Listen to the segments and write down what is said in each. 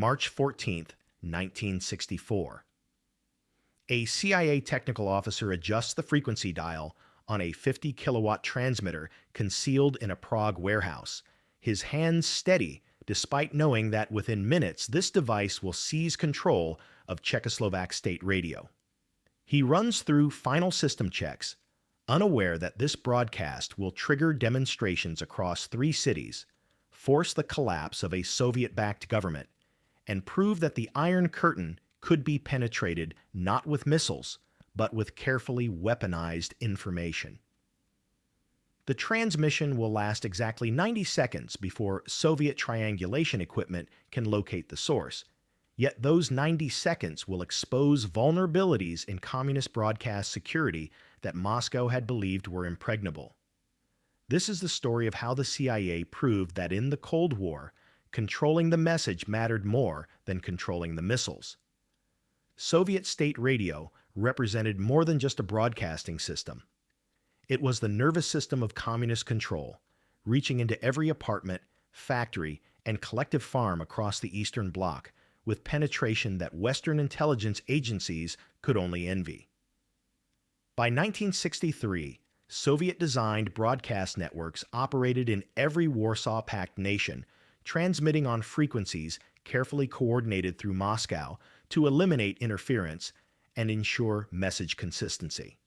March 14, 1964. A CIA technical officer adjusts the frequency dial on a 50-kilowatt transmitter concealed in a Prague warehouse, his hands steady despite knowing that within minutes this device will seize control of Czechoslovak state radio. He runs through final system checks, unaware that this broadcast will trigger demonstrations across 3 cities, force the collapse of a Soviet-backed government, and prove that the Iron Curtain could be penetrated not with missiles, but with carefully weaponized information. The transmission will last exactly 90 seconds before Soviet triangulation equipment can locate the source. Yet those 90 seconds will expose vulnerabilities in communist broadcast security that Moscow had believed were impregnable. This is the story of how the CIA proved that in the Cold War, controlling the message mattered more than controlling the missiles. Soviet state radio represented more than just a broadcasting system. It was the nervous system of communist control, reaching into every apartment, factory, and collective farm across the Eastern Bloc, with penetration that Western intelligence agencies could only envy. By 1963, Soviet-designed broadcast networks operated in every Warsaw Pact nation, transmitting on frequencies carefully coordinated through Moscow to eliminate interference and ensure message consistency.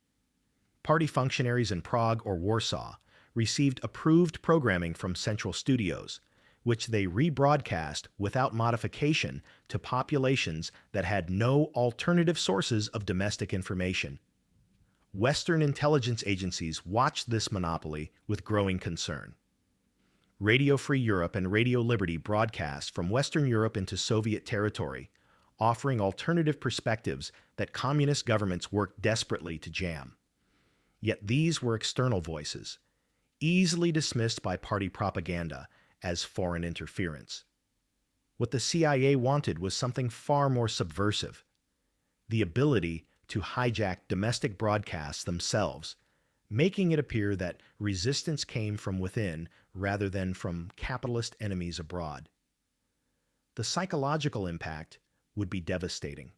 Party functionaries in Prague or Warsaw received approved programming from central studios, which they rebroadcast without modification to populations that had no alternative sources of domestic information. Western intelligence agencies watched this monopoly with growing concern. Radio Free Europe and Radio Liberty broadcast from Western Europe into Soviet territory, offering alternative perspectives that communist governments worked desperately to jam. Yet these were external voices, easily dismissed by party propaganda as foreign interference. What the CIA wanted was something far more subversive: the ability to hijack domestic broadcasts themselves, making it appear that resistance came from within rather than from capitalist enemies abroad. The psychological impact would be devastating.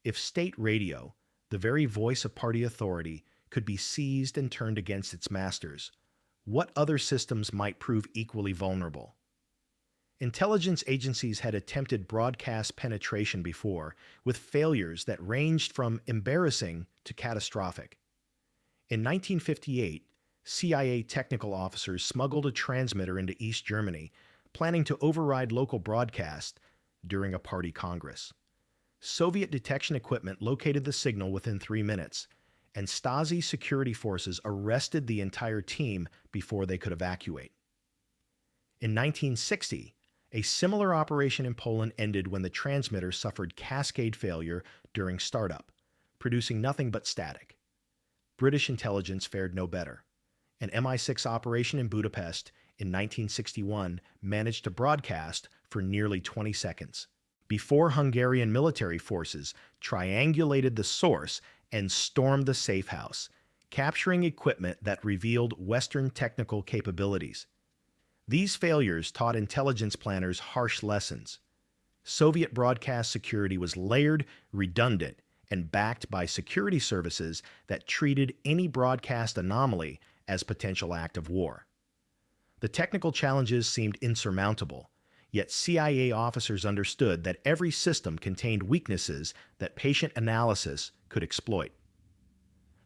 If state radio, the very voice of party authority, could be seized and turned against its masters, what other systems might prove equally vulnerable? Intelligence agencies had attempted broadcast penetration before, with failures that ranged from embarrassing to catastrophic. In 1958, CIA technical officers smuggled a transmitter into East Germany, planning to override local broadcasts during a party congress. Soviet detection equipment located the signal within 3 minutes, and Stasi security forces arrested the entire team before they could evacuate. In 1960, a similar operation in Poland ended when the transmitter suffered cascade failure during startup, producing nothing but static. British intelligence fared no better. An MI6 operation in Budapest in 1961 managed to broadcast for nearly 20 seconds, before Hungarian military forces triangulated the source and stormed the safe house, capturing equipment that revealed Western technical capabilities. These failures taught intelligence planners harsh lessons. Soviet broadcast security was layered, redundant, and backed by security services that treated any broadcast anomaly as potential act of war. The technical challenges seemed insurmountable, yet CIA officers understood that every system contained weaknesses that patient analysis could exploit.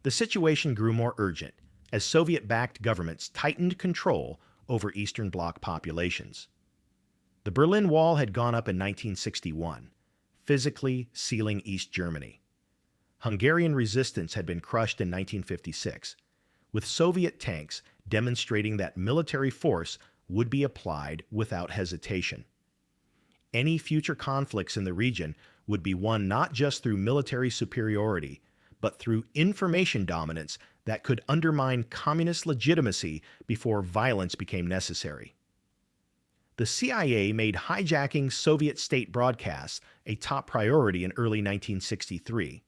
The situation grew more urgent as Soviet-backed governments tightened control over Eastern Bloc populations. The Berlin Wall had gone up in 1961, physically sealing East Germany. Hungarian resistance had been crushed in 1956, with Soviet tanks demonstrating that military force would be applied without hesitation. Any future conflicts in the region would be won not just through military superiority, but through information dominance that could undermine communist legitimacy before violence became necessary. The CIA made hijacking Soviet state broadcasts a top priority in early 1963.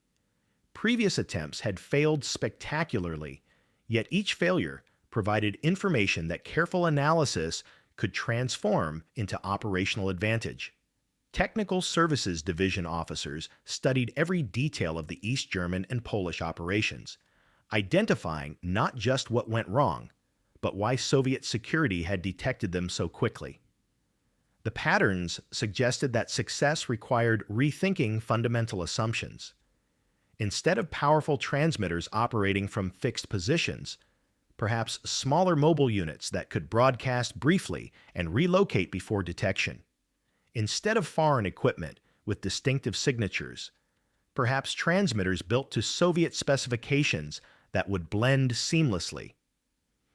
Previous attempts had failed spectacularly, yet each failure provided information that careful analysis could transform into operational advantage. Technical Services Division officers studied every detail of the East German and Polish operations, identifying not just what went wrong, but why Soviet security had detected them so quickly. The patterns suggested that success required rethinking fundamental assumptions. Instead of powerful transmitters operating from fixed positions, perhaps smaller mobile units that could broadcast briefly and relocate before detection. Instead of foreign equipment with distinctive signatures, perhaps transmitters built to Soviet specifications that would blend seamlessly.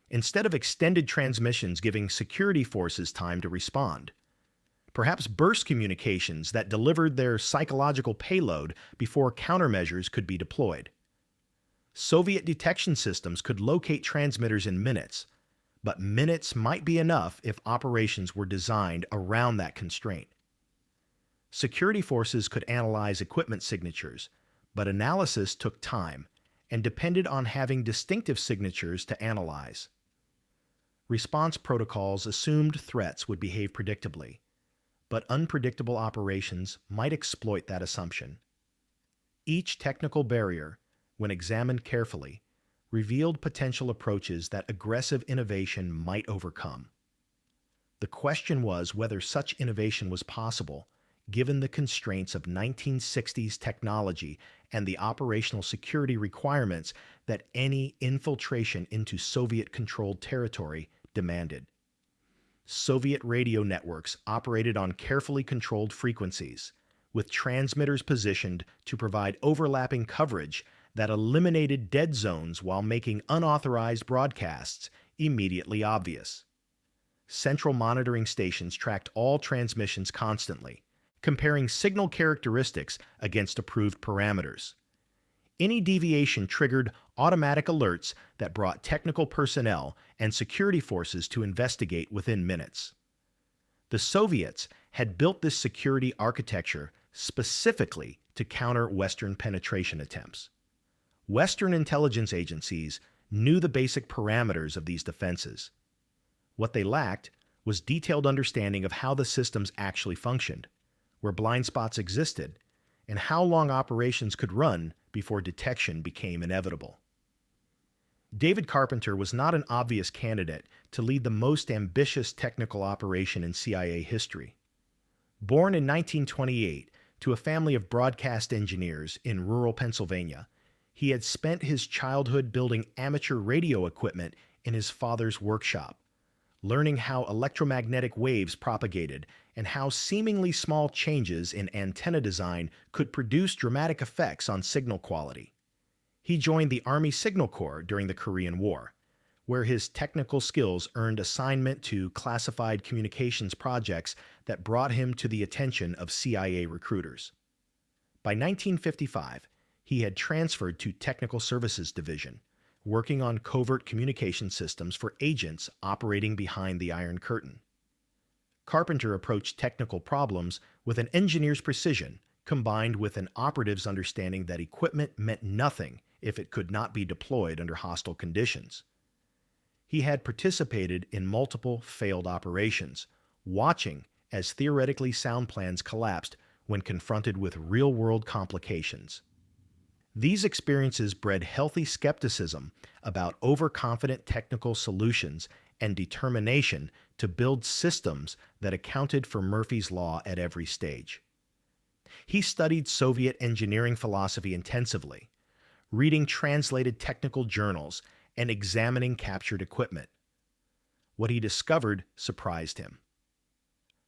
Instead of extended transmissions giving security forces time to respond, perhaps burst communications that delivered their psychological payload before countermeasures could be deployed. Soviet detection systems could locate transmitters in minutes, but minutes might be enough if operations were designed around that constraint. Security forces could analyze equipment signatures, but analysis took time and depended on having distinctive signatures to analyze. Response protocols assumed threats would behave predictably, but unpredictable operations might exploit that assumption. Each technical barrier, when examined carefully, revealed potential approaches that aggressive innovation might overcome. The question was whether such innovation was possible, given the constraints of 1960s technology and the operational security requirements that any infiltration into Soviet-controlled territory demanded. Soviet radio networks operated on carefully controlled frequencies, with transmitters positioned to provide overlapping coverage that eliminated dead zones while making unauthorized broadcasts immediately obvious. Central monitoring stations tracked all transmissions constantly, comparing signal characteristics against approved parameters. Any deviation triggered automatic alerts that brought technical personnel and security forces to investigate within minutes. The Soviets had built this security architecture specifically to counter Western penetration attempts. Western intelligence agencies knew the basic parameters of these defenses. What they lacked was detailed understanding of how the systems actually functioned, where blind spots existed, and how long operations could run before detection became inevitable. David Carpenter was not an obvious candidate to lead the most ambitious technical operation in CIA history. Born in 1928 to a family of broadcast engineers in rural Pennsylvania, he had spent his childhood building amateur radio equipment in his father's workshop, learning how electromagnetic waves propagated and how seemingly small changes in antenna design could produce dramatic effects on signal quality. He joined the Army Signal Corps during the Korean War, where his technical skills earned assignment to classified communications projects that brought him to the attention of CIA recruiters. By 1955, he had transferred to Technical Services Division, working on covert communication systems for agents operating behind the Iron Curtain. Carpenter approached technical problems with an engineer's precision, combined with an operative's understanding that equipment meant nothing if it could not be deployed under hostile conditions. He had participated in multiple failed operations, watching as theoretically sound plans collapsed when confronted with real-world complications. These experiences bred healthy skepticism about overconfident technical solutions and determination to build systems that accounted for Murphy's Law at every stage. He studied Soviet engineering philosophy intensively, reading translated technical journals and examining captured equipment. What he discovered surprised him.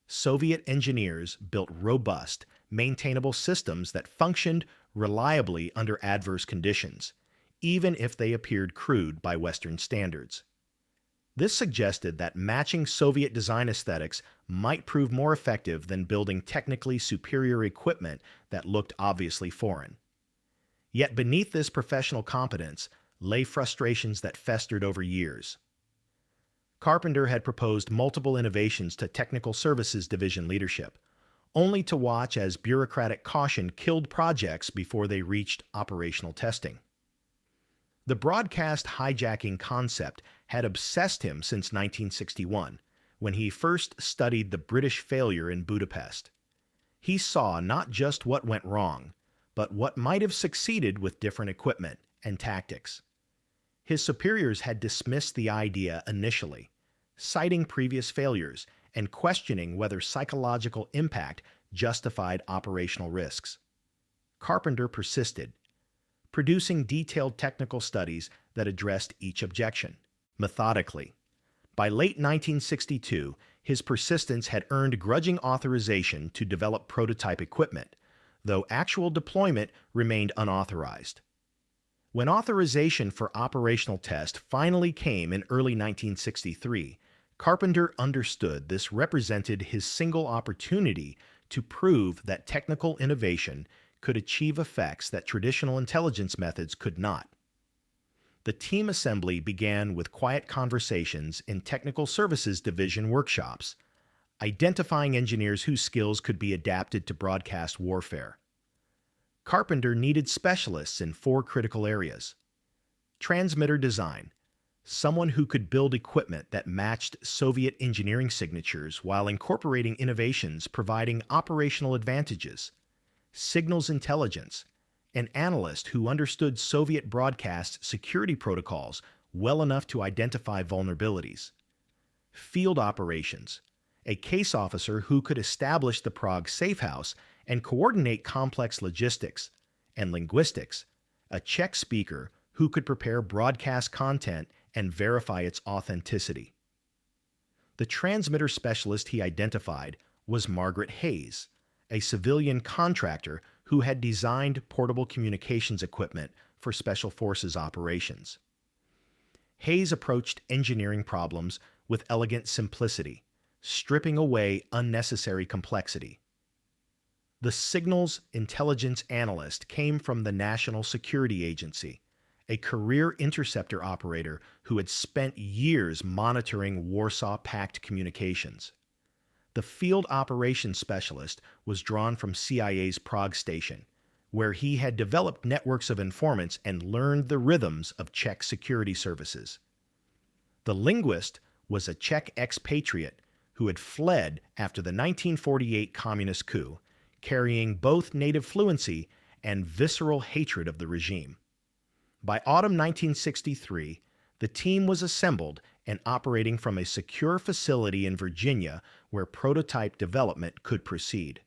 Soviet engineers built robust, maintainable systems that functioned reliably under adverse conditions, even if they appeared crude by Western standards. This suggested that matching Soviet design aesthetics might prove more effective than building technically superior equipment that looked obviously foreign. Yet beneath this professional competence lay frustrations that festered over years. Carpenter had proposed multiple innovations to Technical Services Division leadership, only to watch as bureaucratic caution killed projects before they reached operational testing. The broadcast hijacking concept had obsessed him since 1961, when he first studied the British failure in Budapest. He saw not just what went wrong, but what might have succeeded with different equipment and tactics. His superiors had dismissed the idea initially, citing previous failures and questioning whether psychological impact justified operational risks. Carpenter persisted, producing detailed technical studies that addressed each objection, methodically. By late 1962, his persistence had earned grudging authorization to develop prototype equipment, though actual deployment remained unauthorized. When authorization for operational test finally came in early 1963, Carpenter understood this represented his single opportunity to prove that technical innovation could achieve effects that traditional intelligence methods could not. The team assembly began with quiet conversations in Technical Services Division workshops, identifying engineers whose skills could be adapted to broadcast warfare. Carpenter needed specialists in 4 critical areas: transmitter design, someone who could build equipment that matched Soviet engineering signatures while incorporating innovations providing operational advantages; signals intelligence, an analyst who understood Soviet broadcast security protocols well enough to identify vulnerabilities; field operations, a case officer who could establish the Prague safe house and coordinate complex logistics; and linguistics, a Czech speaker who could prepare broadcast content and verify its authenticity. The transmitter specialist he identified was Margaret Hayes, a civilian contractor who had designed portable communications equipment for Special Forces operations. Hayes approached engineering problems with elegant simplicity, stripping away unnecessary complexity. The signals intelligence analyst came from the National Security Agency, a career interceptor operator who had spent years monitoring Warsaw Pact communications. The field operations specialist was drawn from CIA's Prague station, where he had developed networks of informants and learned the rhythms of Czech security services. The linguist was a Czech expatriate who had fled after the 1948 communist coup, carrying both native fluency and visceral hatred of the regime. By autumn 1963, the team was assembled and operating from a secure facility in Virginia where prototype development could proceed.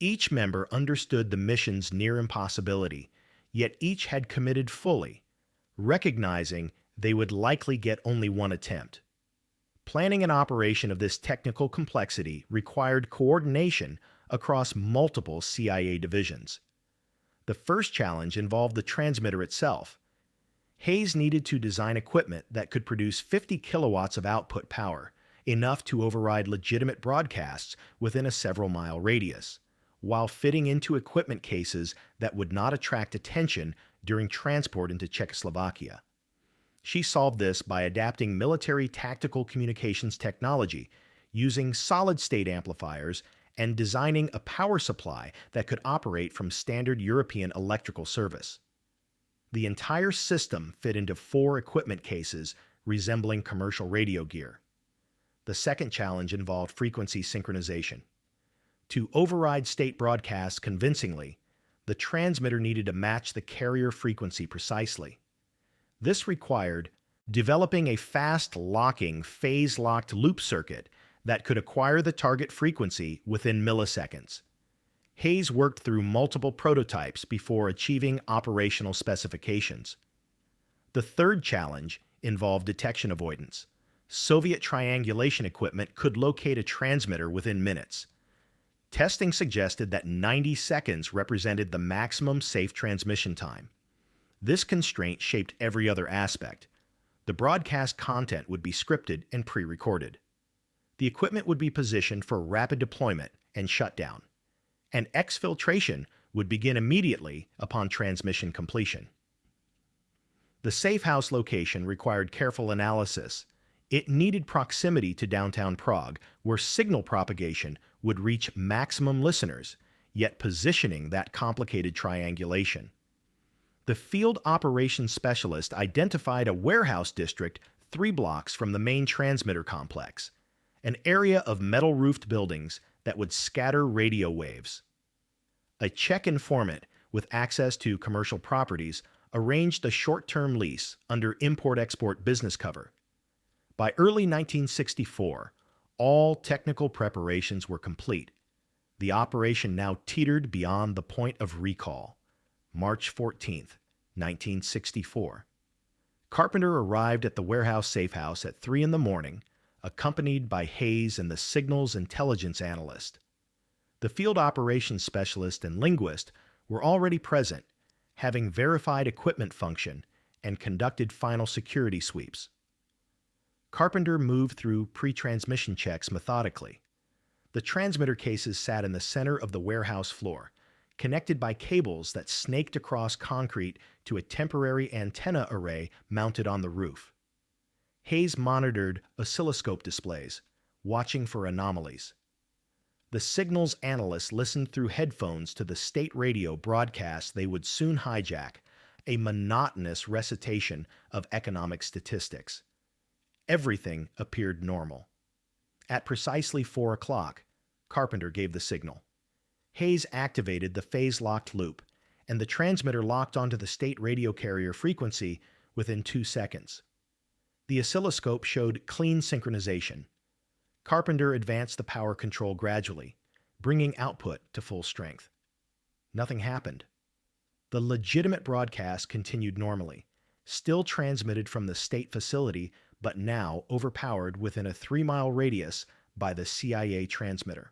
Each member understood the mission's near impossibility, yet each had committed fully, recognizing they would likely get only one attempt. Planning an operation of this technical complexity required coordination across multiple CIA divisions. The first challenge involved the transmitter itself. Hayes needed to design equipment that could produce 50 kilowatts of output power, enough to override legitimate broadcasts within a several-mile radius, while fitting into equipment cases that would not attract attention during transport into Czechoslovakia. She solved this by adapting military tactical communications technology, using solid-state amplifiers, and designing a power supply that could operate from standard European electrical service. The entire system fit into 4 equipment cases resembling commercial radio gear. The second challenge involved frequency synchronization. To override state broadcasts convincingly, the transmitter needed to match the carrier frequency precisely. This required developing a fast-locking, phase-locked loop circuit that could acquire the target frequency within milliseconds. Hayes worked through multiple prototypes before achieving operational specifications. The third challenge involved detection avoidance. Soviet triangulation equipment could locate a transmitter within minutes. Testing suggested that 90 seconds represented the maximum safe transmission time. This constraint shaped every other aspect. The broadcast content would be scripted and pre-recorded. The equipment would be positioned for rapid deployment and shutdown, and exfiltration would begin immediately upon transmission completion. The safe house location required careful analysis. It needed proximity to downtown Prague, where signal propagation would reach maximum listeners, yet positioning that complicated triangulation. The field operations specialist identified a warehouse district 3 blocks from the main transmitter complex, an area of metal-roofed buildings that would scatter radio waves. A Czech informant with access to commercial properties arranged a short-term lease under import-export business cover. By early 1964, all technical preparations were complete. The operation now teetered beyond the point of recall. March 14, 1964. Carpenter arrived at the warehouse safehouse at 3 in the morning, accompanied by Hayes and the signals intelligence analyst. The field operations specialist and linguist were already present, having verified equipment function and conducted final security sweeps. Carpenter moved through pre-transmission checks methodically. The transmitter cases sat in the center of the warehouse floor, connected by cables that snaked across concrete to a temporary antenna array mounted on the roof. Hayes monitored oscilloscope displays, watching for anomalies. The signals analysts listened through headphones to the state radio broadcast they would soon hijack, a monotonous recitation of economic statistics. Everything appeared normal. At precisely 4 o'clock, Carpenter gave the signal. Hayes activated the phase-locked loop, and the transmitter locked onto the state radio carrier frequency within 2 seconds. The oscilloscope showed clean synchronization. Carpenter advanced the power control gradually, bringing output to full strength. Nothing happened. The legitimate broadcast continued normally, still transmitted from the state facility, but now overpowered within a 3-mile radius by the CIA transmitter.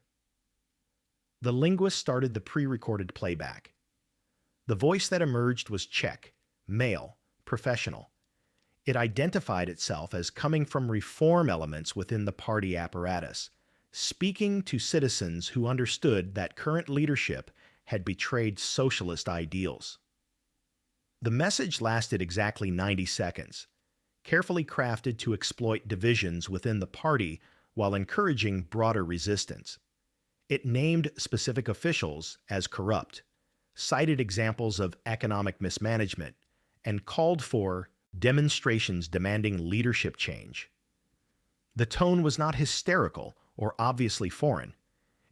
The linguist started the pre-recorded playback. The voice that emerged was Czech, male, professional. It identified itself as coming from reform elements within the party apparatus, speaking to citizens who understood that current leadership had betrayed socialist ideals. The message lasted exactly 90 seconds, carefully crafted to exploit divisions within the party while encouraging broader resistance. It named specific officials as corrupt, cited examples of economic mismanagement, and called for demonstrations demanding leadership change. The tone was not hysterical or obviously foreign.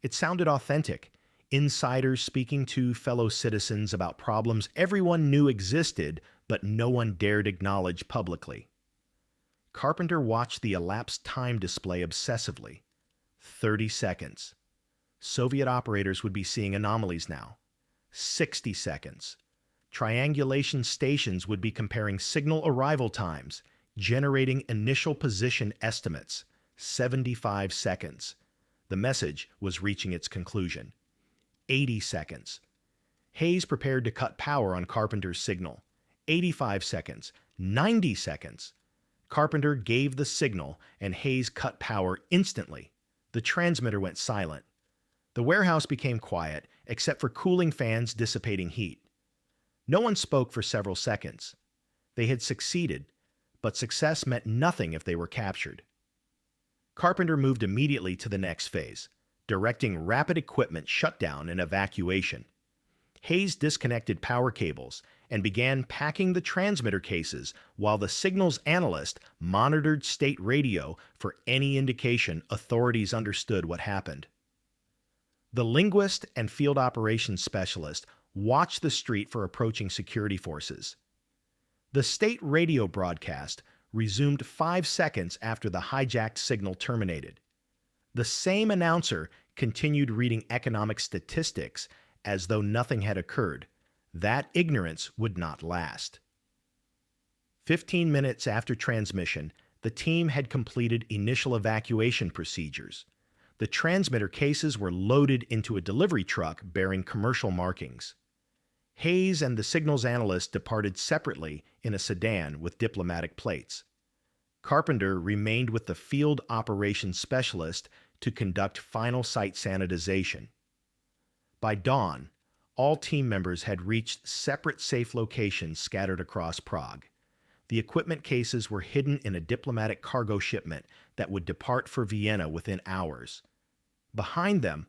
It sounded authentic, insiders speaking to fellow citizens about problems everyone knew existed but no one dared acknowledge publicly. Carpenter watched the elapsed time display obsessively. 30 seconds. Soviet operators would be seeing anomalies now. 60 seconds. Triangulation stations would be comparing signal arrival times, generating initial position estimates. 75 seconds. The message was reaching its conclusion. 80 seconds. Hayes prepared to cut power on Carpenter's signal. 85 seconds. 90 seconds. Carpenter gave the signal, and Hayes cut power instantly. The transmitter went silent. The warehouse became quiet, except for cooling fans dissipating heat. No one spoke for several seconds. They had succeeded, but success meant nothing if they were captured. Carpenter moved immediately to the next phase, directing rapid equipment shutdown and evacuation. Hayes disconnected power cables and began packing the transmitter cases while the signals analyst monitored state radio for any indication authorities understood what happened. The linguist and field operations specialist watched the street for approaching security forces. The state radio broadcast resumed 5 seconds after the hijacked signal terminated. The same announcer continued reading economic statistics as though nothing had occurred. That ignorance would not last. 15 minutes after transmission, the team had completed initial evacuation procedures. The transmitter cases were loaded into a delivery truck bearing commercial markings. Hayes and the signals analyst departed separately in a sedan with diplomatic plates. Carpenter remained with the field operations specialist to conduct final site sanitization. By dawn, all team members had reached separate safe locations scattered across Prague. The equipment cases were hidden in a diplomatic cargo shipment that would depart for Vienna within hours. Behind them,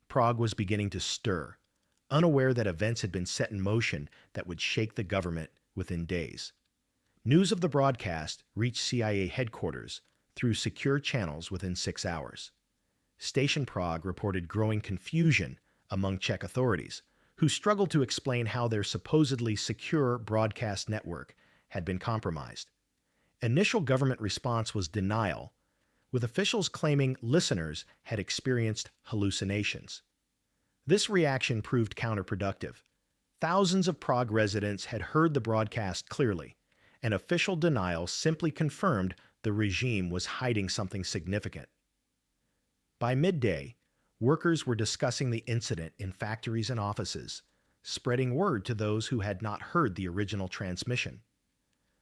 Prague was beginning to stir, unaware that events had been set in motion that would shake the government within days. News of the broadcast reached CIA headquarters through secure channels within 6 hours. Station Prague reported growing confusion among Czech authorities, who struggled to explain how their supposedly secure broadcast network had been compromised. Initial government response was denial, with officials claiming listeners had experienced hallucinations. This reaction proved counterproductive. Thousands of Prague residents had heard the broadcast clearly, and official denial simply confirmed the regime was hiding something significant. By midday, workers were discussing the incident in factories and offices, spreading word to those who had not heard the original transmission.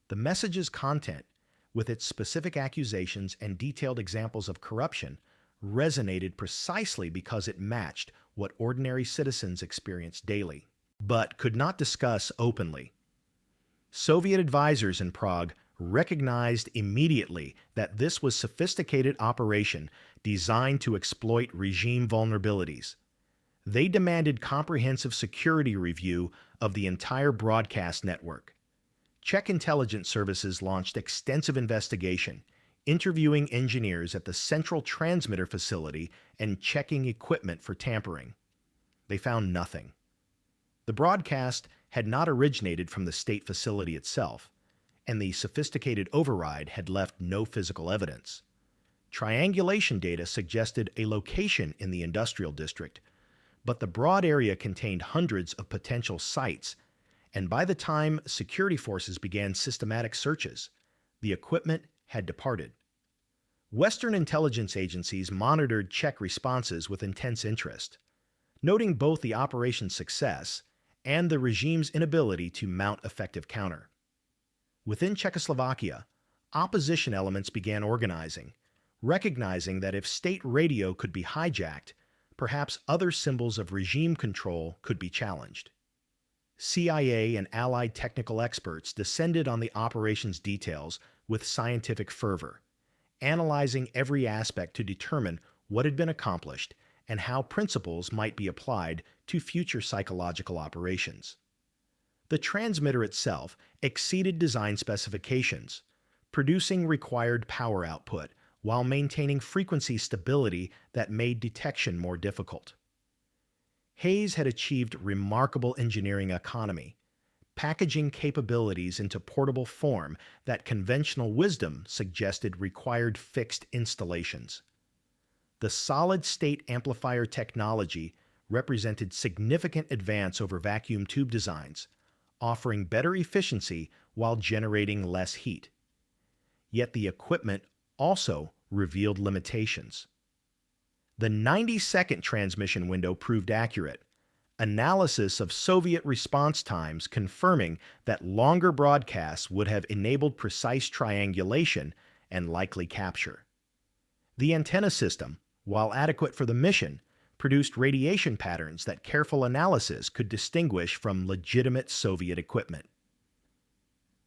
The message's content, with its specific accusations and detailed examples of corruption, resonated precisely because it matched what ordinary citizens experienced daily, but could not discuss openly. Soviet advisors in Prague recognized immediately that this was a sophisticated operation designed to exploit regime vulnerabilities. They demanded comprehensive security review of the entire broadcast network. Czech intelligence services launched extensive investigation, interviewing engineers at the central transmitter facility and checking equipment for tampering. They found nothing. The broadcast had not originated from the state facility itself, and the sophisticated override had left no physical evidence. Triangulation data suggested a location in the industrial district, but the broad area contained hundreds of potential sites, and by the time security forces began systematic searches, the equipment had departed. Western intelligence agencies monitored Czech responses with intense interest, noting both the operation's success and the regime's inability to mount effective counter. Within Czechoslovakia, opposition elements began organizing, recognizing that if state radio could be hijacked, perhaps other symbols of regime control could be challenged. CIA and allied technical experts descended on the operation's details with scientific fervor, analyzing every aspect to determine what had been accomplished and how principles might be applied to future psychological operations. The transmitter itself exceeded design specifications, producing required power output while maintaining frequency stability that made detection more difficult. Hayes had achieved remarkable engineering economy, packaging capabilities into portable form that conventional wisdom suggested required fixed installations. The solid-state amplifier technology represented significant advance over vacuum tube designs, offering better efficiency while generating less heat. Yet the equipment also revealed limitations. The 90-second transmission window proved accurate, analysis of Soviet response times confirming that longer broadcasts would have enabled precise triangulation and likely capture. The antenna system, while adequate for the mission, produced radiation patterns that careful analysis could distinguish from legitimate Soviet equipment.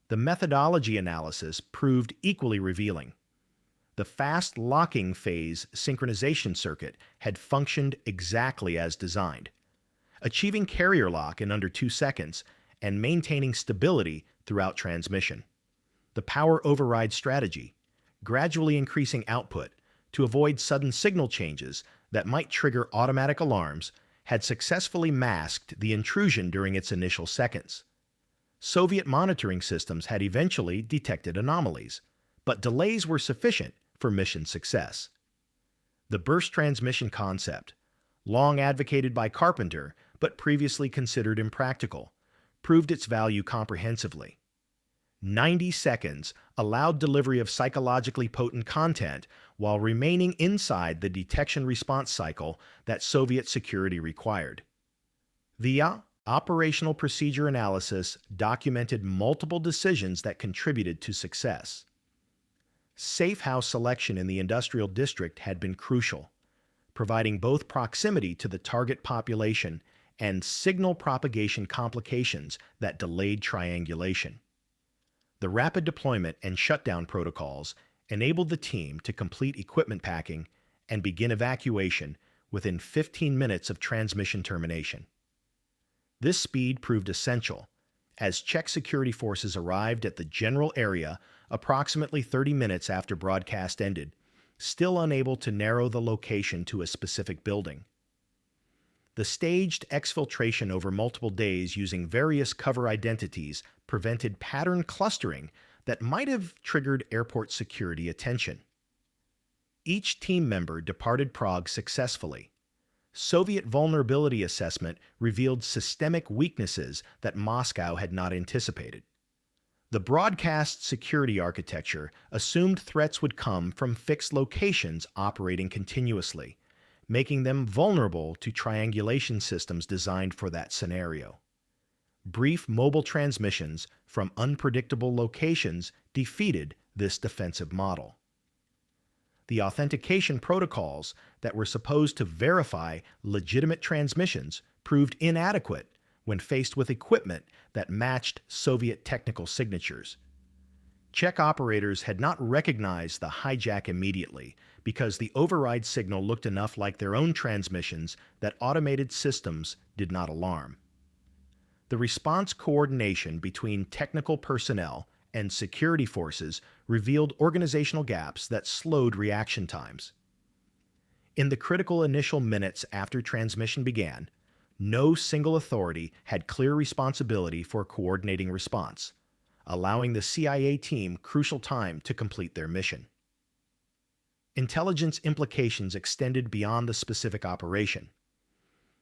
The methodology analysis proved equally revealing. The fast locking phase synchronization circuit had functioned exactly as designed, achieving carrier lock in under 2 seconds and maintaining stability throughout transmission. The power override strategy, gradually increasing output to avoid sudden signal changes that might trigger automatic alarms, had successfully masked the intrusion during its initial seconds. Soviet monitoring systems had eventually detected anomalies, but delays were sufficient for mission success. The burst transmission concept, long advocated by Carpenter but previously considered impractical, proved its value comprehensively. 90 seconds allowed delivery of psychologically potent content while remaining inside the detection response cycle that Soviet security required. The operational procedure analysis documented multiple decisions that contributed to success. Safe house selection in the industrial district had been crucial, providing both proximity to the target population and signal propagation complications that delayed triangulation. The rapid deployment and shutdown protocols enabled the team to complete equipment packing and begin evacuation within 15 minutes of transmission termination. This speed proved essential, as Czech security forces arrived at the general area approximately 30 minutes after broadcast ended, still unable to narrow the location to a specific building. The staged exfiltration over multiple days using various cover identities prevented pattern clustering that might have triggered airport security attention. Each team member departed Prague successfully. Soviet vulnerability assessment revealed systemic weaknesses that Moscow had not anticipated. The broadcast security architecture assumed threats would come from fixed locations operating continuously, making them vulnerable to triangulation systems designed for that scenario. Brief mobile transmissions from unpredictable locations defeated this defensive model. The authentication protocols that were supposed to verify legitimate transmissions proved inadequate when faced with equipment that matched Soviet technical signatures. Czech operators had not recognized the hijack immediately because the override signal looked enough like their own transmissions that automated systems did not alarm. The response coordination between technical personnel and security forces revealed organizational gaps that slowed reaction times. In the critical initial minutes after transmission began, no single authority had clear responsibility for coordinating response, allowing the CIA team crucial time to complete their mission. Intelligence implications extended beyond the specific operation.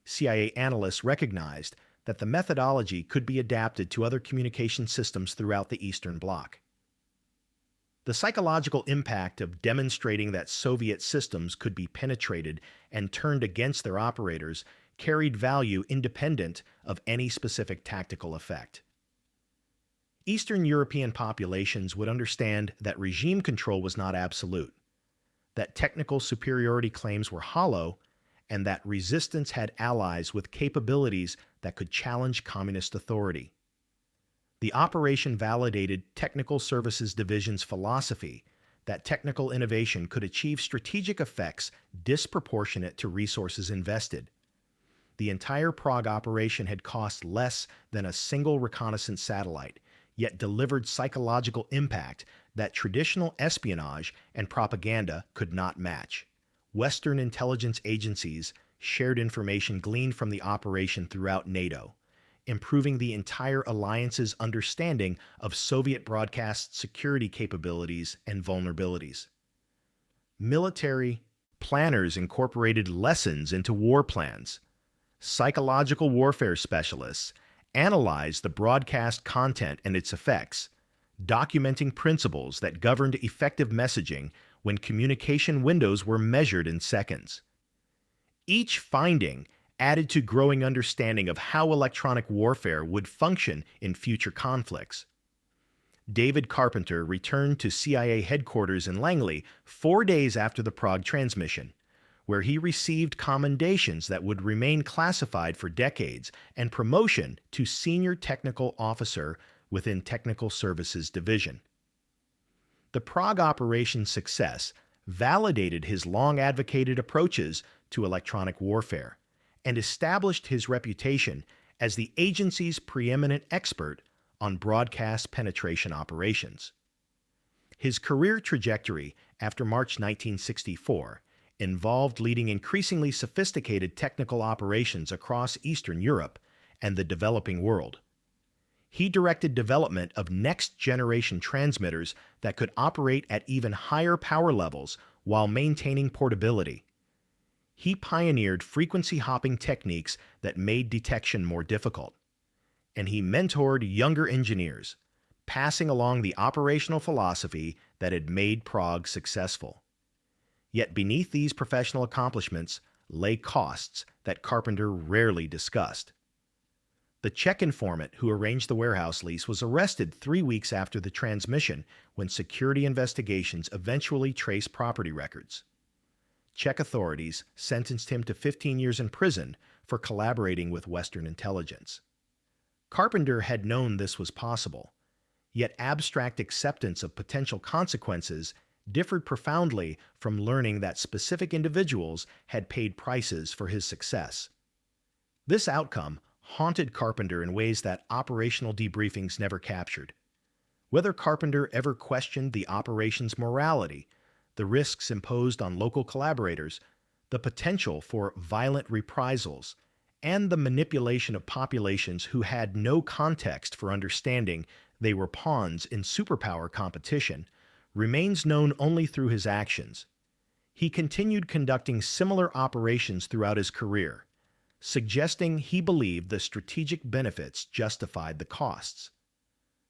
CIA analysts recognized that the methodology could be adapted to other communication systems throughout the Eastern Bloc. The psychological impact of demonstrating that Soviet systems could be penetrated and turned against their operators carried value independent of any specific tactical effect. Eastern European populations would understand that regime control was not absolute, that technical superiority claims were hollow, and that resistance had allies with capabilities that could challenge communist authority. The operation validated Technical Services Division's philosophy that technical innovation could achieve strategic effects disproportionate to resources invested. The entire Prague operation had cost less than a single reconnaissance satellite, yet delivered psychological impact that traditional espionage and propaganda could not match. Western intelligence agencies shared information gleaned from the operation throughout NATO, improving the entire alliance's understanding of Soviet broadcast security capabilities and vulnerabilities. Military planners incorporated lessons into war plans. Psychological warfare specialists analyzed the broadcast content and its effects, documenting principles that governed effective messaging when communication windows were measured in seconds. Each finding added to growing understanding of how electronic warfare would function in future conflicts. David Carpenter returned to CIA headquarters in Langley 4 days after the Prague transmission, where he received commendations that would remain classified for decades and promotion to senior technical officer within Technical Services Division. The Prague operation's success validated his long-advocated approaches to electronic warfare and established his reputation as the agency's preeminent expert on broadcast penetration operations. His career trajectory after March 1964 involved leading increasingly sophisticated technical operations across Eastern Europe and the developing world. He directed development of next-generation transmitters that could operate at even higher power levels while maintaining portability. He pioneered frequency hopping techniques that made detection more difficult. And he mentored younger engineers, passing along the operational philosophy that had made Prague successful. Yet beneath these professional accomplishments lay costs that Carpenter rarely discussed. The Czech informant who arranged the warehouse lease was arrested 3 weeks after the transmission when security investigations eventually traced property records. Czech authorities sentenced him to 15 years in prison for collaborating with Western intelligence. Carpenter had known this was possible, yet abstract acceptance of potential consequences differed profoundly from learning that specific individuals had paid prices for his success. This outcome haunted Carpenter in ways that operational debriefings never captured. Whether Carpenter ever questioned the operation's morality, the risks imposed on local collaborators, the potential for violent reprisals, and the manipulation of populations who had no context for understanding they were pawns in superpower competition, remains known only through his actions. He continued conducting similar operations throughout his career, suggesting he believed the strategic benefits justified the costs.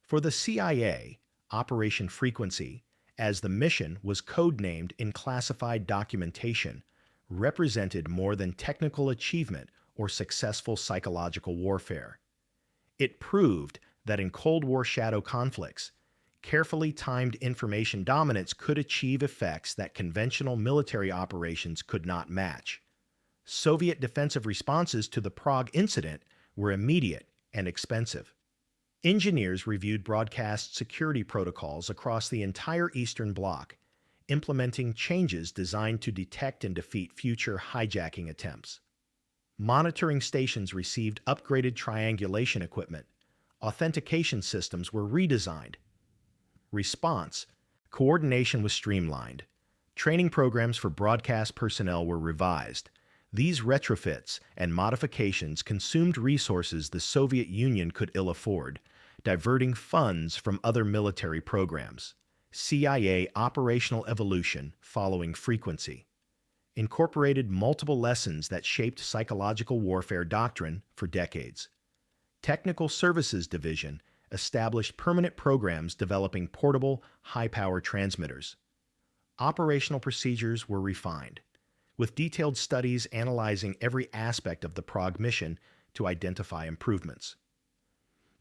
For the CIA, Operation Frequency, as the mission was codenamed in classified documentation, represented more than technical achievement or successful psychological warfare. It proved that in Cold War shadow conflicts, carefully timed information dominance could achieve effects that conventional military operations could not match. Soviet defensive responses to the Prague incident were immediate and expensive. Engineers reviewed broadcast security protocols across the entire Eastern Bloc, implementing changes designed to detect and defeat future hijacking attempts. Monitoring stations received upgraded triangulation equipment. Authentication systems were redesigned. Response: coordination was streamlined. Training programs for broadcast personnel were revised. These retrofits and modifications consumed resources the Soviet Union could ill afford, diverting funds from other military programs. CIA operational evolution following Frequency incorporated multiple lessons that shaped psychological warfare doctrine for decades. Technical Services Division established permanent programs developing portable, high-power transmitters. Operational procedures were refined, with detailed studies analyzing every aspect of the Prague mission to identify improvements.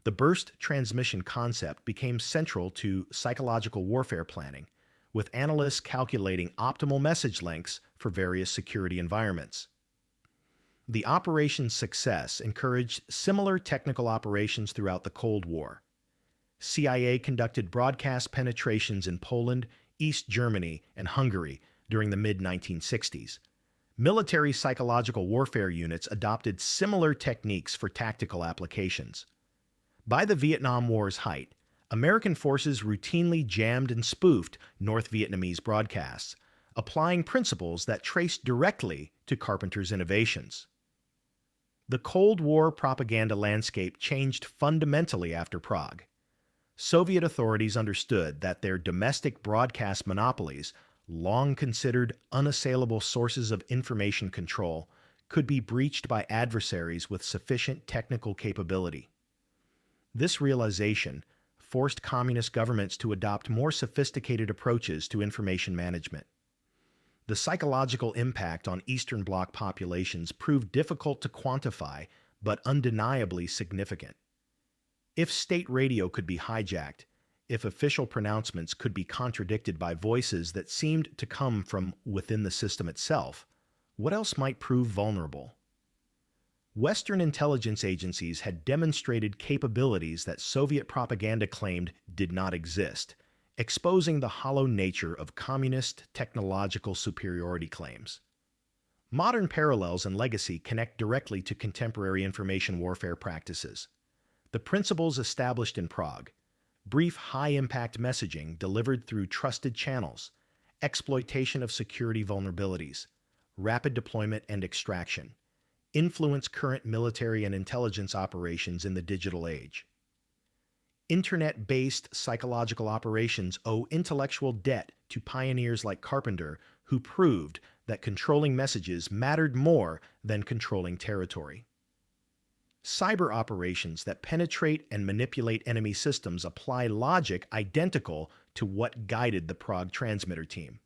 The burst transmission concept became central to psychological warfare planning, with analysts calculating optimal message lengths for various security environments. The operation's success encouraged similar technical operations throughout the Cold War. CIA conducted broadcast penetrations in Poland, East Germany, and Hungary during the mid-1960s. Military psychological warfare units adopted similar techniques for tactical applications. By the Vietnam War's height, American forces routinely jammed and spoofed North Vietnamese broadcasts, applying principles that traced directly to Carpenter's innovations. The Cold War propaganda landscape changed fundamentally after Prague. Soviet authorities understood that their domestic broadcast monopolies, long considered unassailable sources of information control, could be breached by adversaries with sufficient technical capability. This realization forced communist governments to adopt more sophisticated approaches to information management. The psychological impact on Eastern Bloc populations proved difficult to quantify, but undeniably significant. If state radio could be hijacked, if official pronouncements could be contradicted by voices that seemed to come from within the system itself, what else might prove vulnerable? Western intelligence agencies had demonstrated capabilities that Soviet propaganda claimed did not exist, exposing the hollow nature of communist technological superiority claims. Modern parallels and legacy connect directly to contemporary information warfare practices. The principles established in Prague: brief, high-impact messaging delivered through trusted channels, exploitation of security vulnerabilities, rapid deployment and extraction, influence current military and intelligence operations in the digital age. Internet-based psychological operations owe intellectual debt to pioneers like Carpenter, who proved that controlling messages mattered more than controlling territory. Cyber operations that penetrate and manipulate enemy systems apply logic identical to what guided the Prague transmitter team.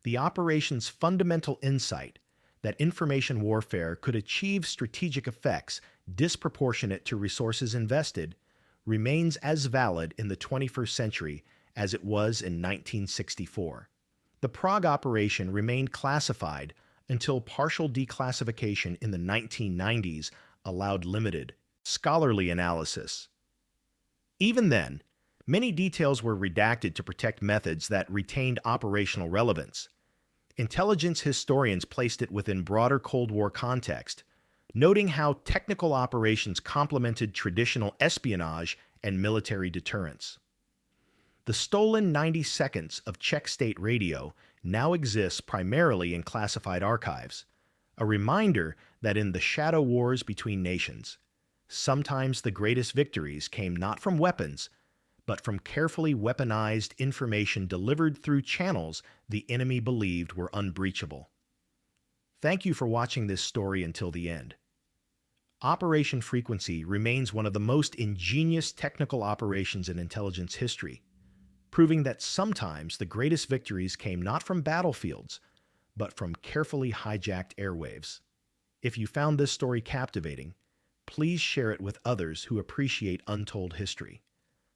The operation's fundamental insight that information warfare could achieve strategic effects disproportionate to resources invested remains as valid in the 21st century as it was in 1964. The Prague operation remained classified until partial declassification in the 1990s allowed limited, scholarly analysis. Even then, many details were redacted to protect methods that retained operational relevance. Intelligence historians placed it within broader Cold War context, noting how technical operations complemented traditional espionage and military deterrence. The stolen 90 seconds of Czech state radio now exists primarily in classified archives, a reminder that in the shadow wars between nations, sometimes the greatest victories came not from weapons, but from carefully weaponized information delivered through channels the enemy believed were unbreachable. Thank you for watching this story until the end. Operation Frequency remains one of the most ingenious technical operations in intelligence history, proving that sometimes the greatest victories came not from battlefields, but from carefully hijacked airwaves. If you found this story captivating, please share it with others who appreciate untold history.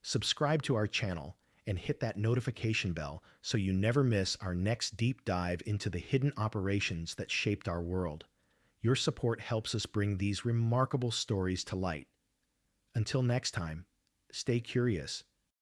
Subscribe to our channel and hit that notification bell so you never miss our next deep dive into the hidden operations that shaped our world. Your support helps us bring these remarkable stories to light. Until next time, stay curious,